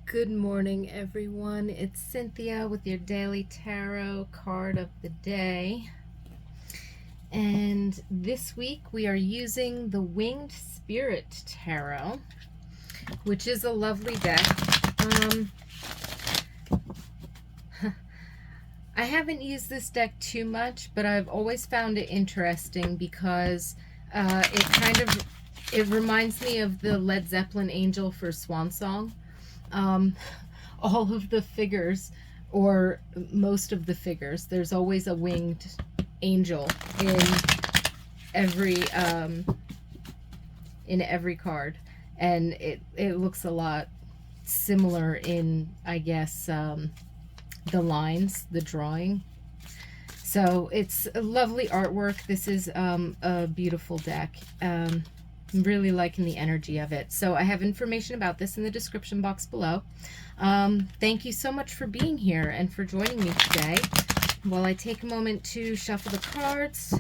Good morning, everyone. It's Cynthia with your daily tarot card of the day. And this week we are using the Winged Spirit Tarot, which is a lovely deck. I haven't used this deck too much, but I've always found it interesting because it reminds me of the Led Zeppelin Angel for Swan Song. All of the figures, or most of the figures, there's always a winged angel every in every card, and it looks a lot similar in, I guess, the lines, the drawing. So it's a lovely artwork. This is a beautiful deck. I'm really liking the energy of it. So I have information about this in the description box below. Thank you so much for being here and for joining me today. While I take a moment to shuffle the cards,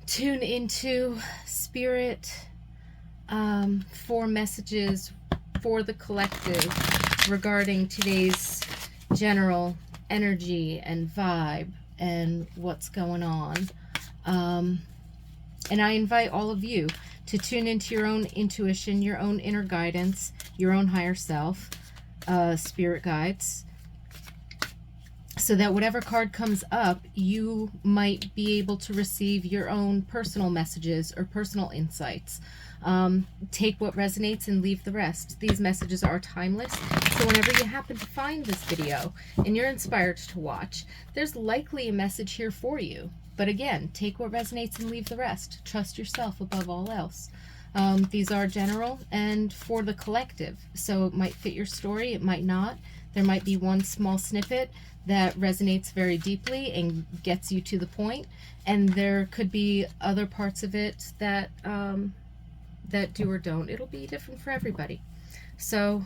tune into Spirit for messages for the collective regarding today's general energy and vibe and what's going on. And I invite all of you to tune into your own intuition, your own inner guidance, your own higher self, spirit guides, so that whatever card comes up, you might be able to receive your own personal messages or personal insights. Take what resonates and leave the rest. These messages are timeless, so whenever you happen to find this video and you're inspired to watch, there's likely a message here for you. But again, take what resonates and leave the rest. Trust yourself above all else. These are general and for the collective, so it might fit your story, it might not. There might be one small snippet that resonates very deeply and gets you to the point, and there could be other parts of it that that do or don't. It'll be different for everybody. So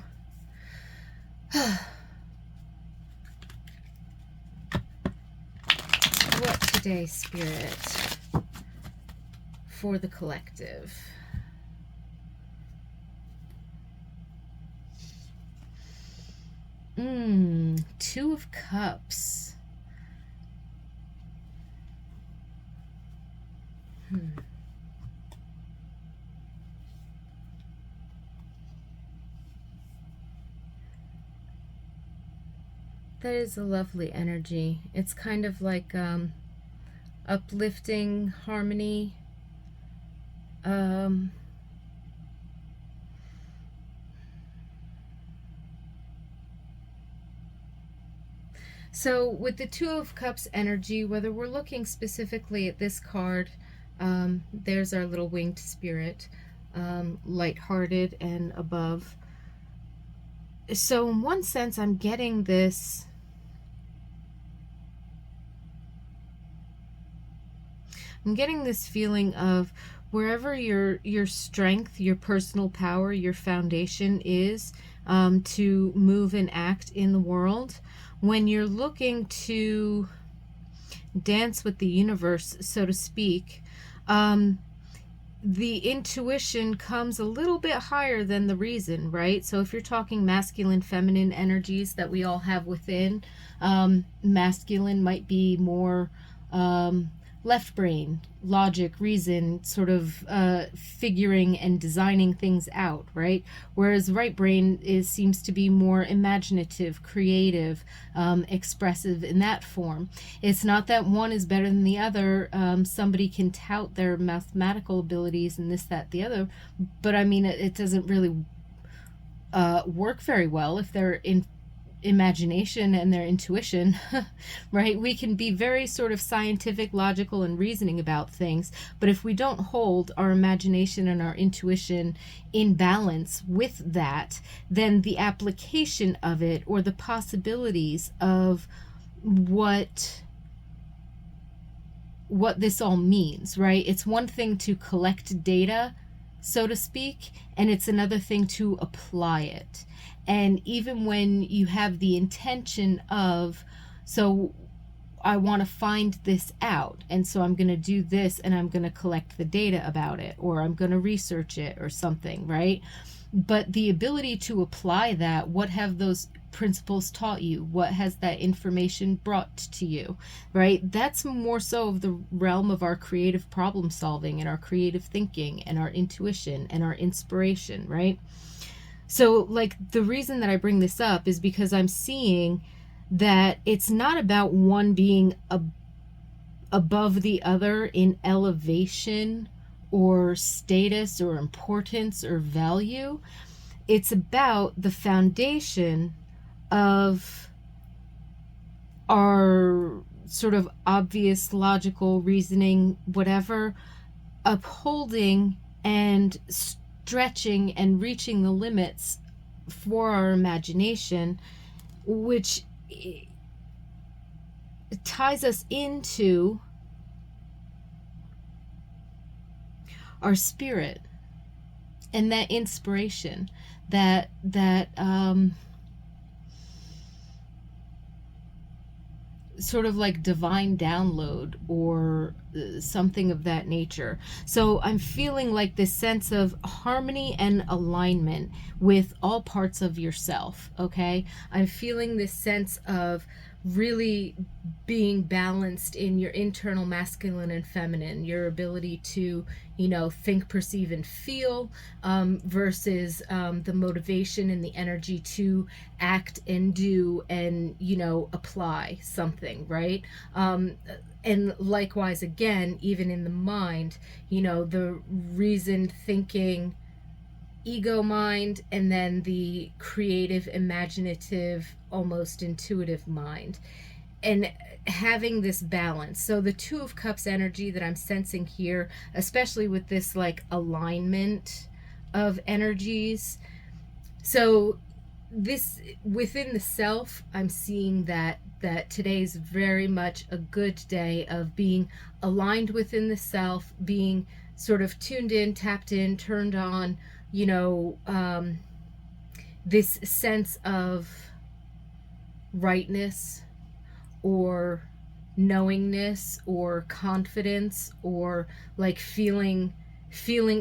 what today, Spirit, for the collective? Two of Cups. That is a lovely energy. It's kind of like uplifting harmony. So with the Two of Cups energy, whether we're looking specifically at this card, there's our little winged spirit, lighthearted and above. So in one sense, I'm getting this feeling of wherever your strength, your personal power, your foundation is to move and act in the world, when you're looking to dance with the universe, so to speak, the intuition comes a little bit higher than the reason, right? So if you're talking masculine, feminine energies that we all have within, masculine might be more left brain, logic, reason, sort of figuring and designing things out, right? Whereas right brain seems to be more imaginative, creative, expressive in that form. It's not that one is better than the other. Somebody can tout their mathematical abilities and this, that, the other, but I mean, it doesn't really work very well if they're in imagination and their intuition, right? We can be very sort of scientific, logical, and reasoning about things, but if we don't hold our imagination and our intuition in balance with that, then the application of it, or the possibilities of what this all means, right? It's one thing to collect data, so to speak, and it's another thing to apply it. And even when you have the intention of, so I want to find this out, and so I'm going to do this, and I'm going to collect the data about it, or I'm going to research it or something, right? but the ability to apply that, what have those principles taught you? What has that information brought to you, right? That's more so of the realm of our creative problem solving and our creative thinking and our intuition and our inspiration, right? So, like, the reason that I bring this up is because I'm seeing that it's not about one being above the other in elevation or status or importance or value. It's about the foundation of our sort of obvious logical reasoning, whatever, upholding and stretching and reaching the limits for our imagination, which ties us into our spirit and that inspiration, that sort of like divine download or something of that nature. So I'm feeling like this sense of harmony and alignment with all parts of yourself, okay? I'm feeling this sense of really being balanced in your internal masculine and feminine, your ability to, think, perceive, and feel, versus the motivation and the energy to act and do and, apply something, right? And likewise, again, even in the mind, the reasoned thinking, ego mind, and then the creative, imaginative, almost intuitive mind, and having this balance. So the Two of Cups energy that I'm sensing here, especially with this like alignment of energies, so this within the self, I'm seeing that today's very much a good day of being aligned within the self, being sort of tuned in, tapped in, turned on, this sense of rightness or knowingness or confidence, or like feeling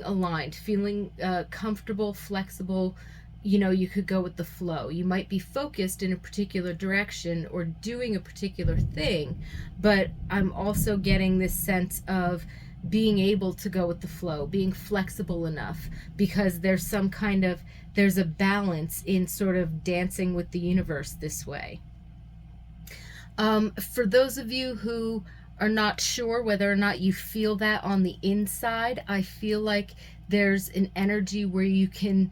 aligned, feeling comfortable, flexible. You could go with the flow. You might be focused in a particular direction or doing a particular thing, but I'm also getting this sense of being able to go with the flow, being flexible enough, because there's a balance in sort of dancing with the universe this way. For those of you who are not sure whether or not you feel that on the inside, I feel like there's an energy where you can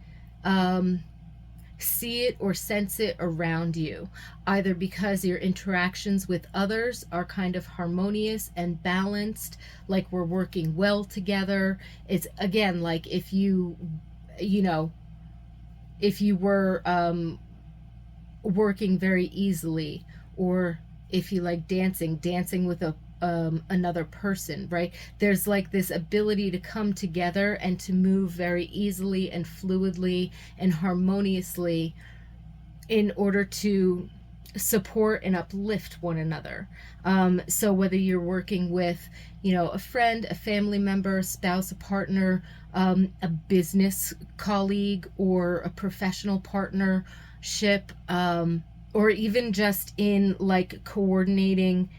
see it or sense it around you, either because your interactions with others are kind of harmonious and balanced, like we're working well together. It's again like if you were working very easily, or if you like dancing with another person, right? There's like this ability to come together and to move very easily and fluidly and harmoniously in order to support and uplift one another. So whether you're working with, a friend, a family member, a spouse, a partner, a business colleague, or a professional partnership, or even just in like coordinating,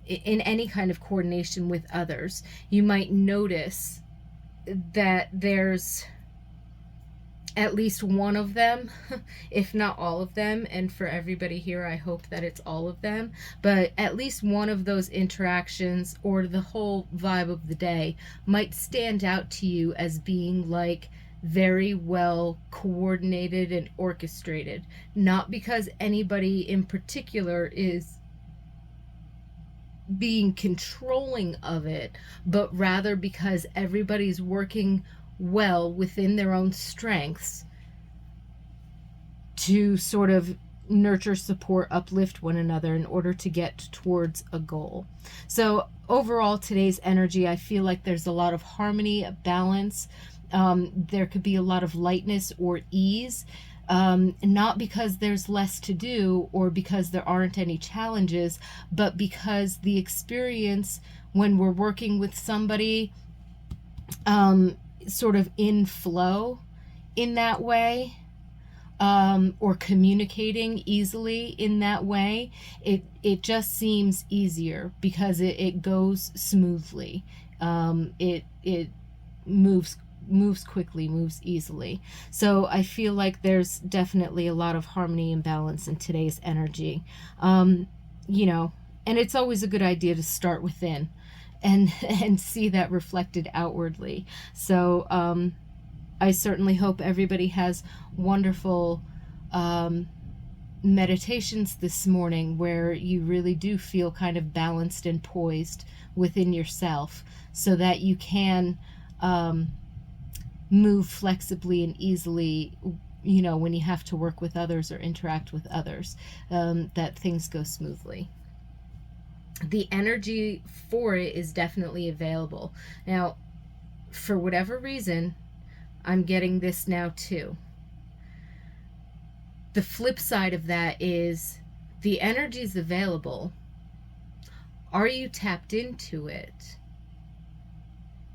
in any kind of coordination with others, you might notice that there's at least one of them, if not all of them, and for everybody here, I hope that it's all of them, but at least one of those interactions or the whole vibe of the day might stand out to you as being like very well coordinated and orchestrated, not because anybody in particular is being controlling of it, but rather because everybody's working well within their own strengths to sort of nurture, support, uplift one another in order to get towards a goal. So overall, today's energy, I feel like there's a lot of harmony, a balance. There could be a lot of lightness or ease, not because there's less to do or because there aren't any challenges, but because the experience when we're working with somebody sort of in flow in that way, or communicating easily in that way, it just seems easier because it goes smoothly. It moves quickly, moves easily. So I feel like there's definitely a lot of harmony and balance in today's energy. Um, you know, and it's always a good idea to start within and and see that reflected outwardly. So I certainly hope everybody has wonderful um, meditations this morning where you really do feel kind of balanced and poised within yourself so that you can um, move flexibly and easily, you know, when you have to work with others or interact with others, that things go smoothly. The energy for it is definitely available. Now, for whatever reason, I'm getting this now too. The flip side of that is the energy is available. Are you tapped into it?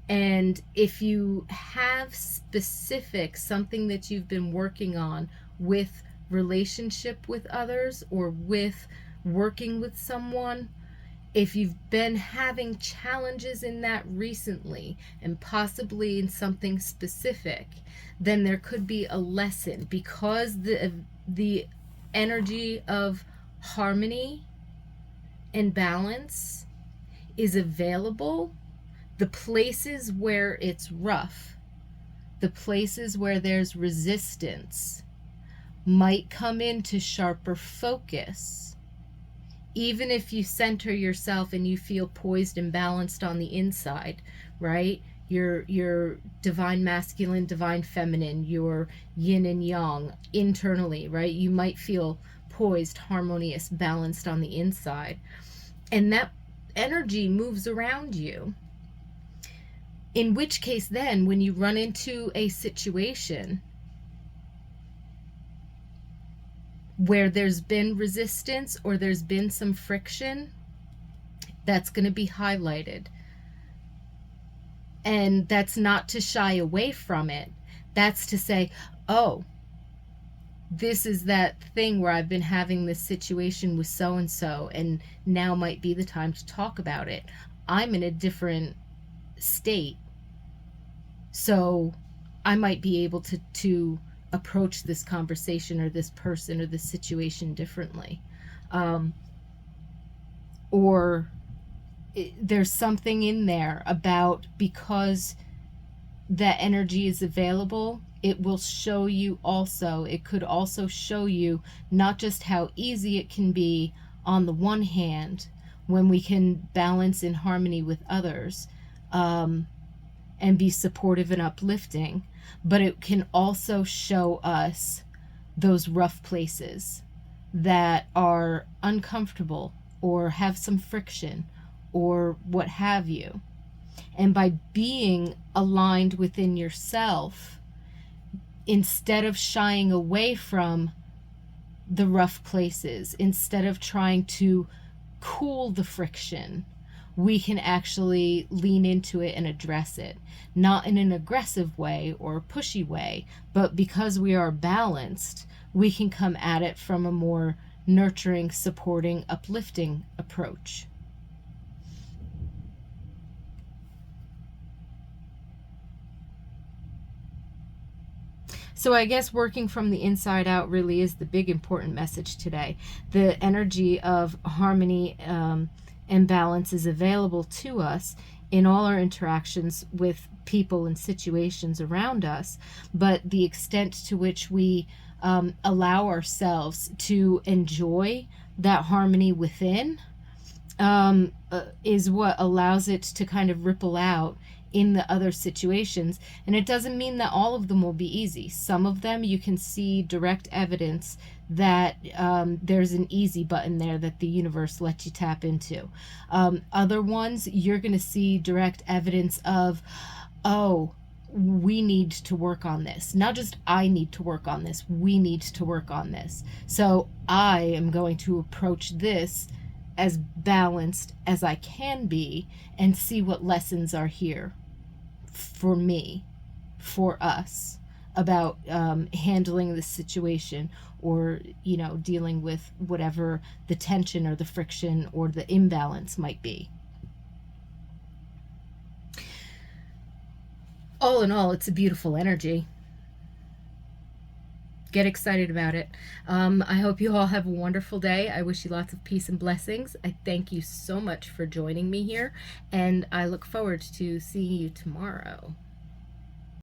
And if you have specific something that you've been working on with relationship with others or with working with someone, if you've been having challenges in that recently and possibly in something specific, then there could be a lesson because the energy of harmony and balance is available. The places where it's rough, the places where there's resistance might come into sharper focus. Even if you center yourself and you feel poised and balanced on the inside, right? Your divine masculine, divine feminine, your yin and yang internally, right? You might feel poised, harmonious, balanced on the inside. And that energy moves around you. In which case then, when you run into a situation where there's been resistance or there's been some friction, that's going to be highlighted. And that's not to shy away from it. That's to say, oh, this is that thing where I've been having this situation with so and so, and now might be the time to talk about it. I'm in a different state, so I might be able to approach this conversation or this person or this situation differently. Or there's something in there about, because that energy is available, it will show you also, it could also show you not just how easy it can be on the one hand when we can balance in harmony with others, and be supportive and uplifting, but it can also show us those rough places that are uncomfortable or have some friction or what have you. And by being aligned within yourself, instead of shying away from the rough places, instead of trying to cool the friction, we can actually lean into it and address it. Not in an aggressive way or pushy way, but because we are balanced, we can come at it from a more nurturing, supporting, uplifting approach. So I guess working from the inside out really is the big important message today. The energy of harmony and balance is available to us in all our interactions with people and situations around us, but the extent to which we allow ourselves to enjoy that harmony within is what allows it to kind of ripple out in the other situations. And it doesn't mean that all of them will be easy. Some of them you can see direct evidence that there's an easy button there that the universe lets you tap into. Other ones you're going to see direct evidence of, oh, we need to work on this. Not just I need to work on this, we need to work on this. So I am going to approach this as balanced as I can be and see what lessons are here for me, for us. about handling the situation, or dealing with whatever the tension or the friction or the imbalance might be. All in all, it's a beautiful energy. Get excited about it. I hope you all have a wonderful day. I wish you lots of peace and blessings. I thank you so much for joining me here, and I look forward to seeing you tomorrow.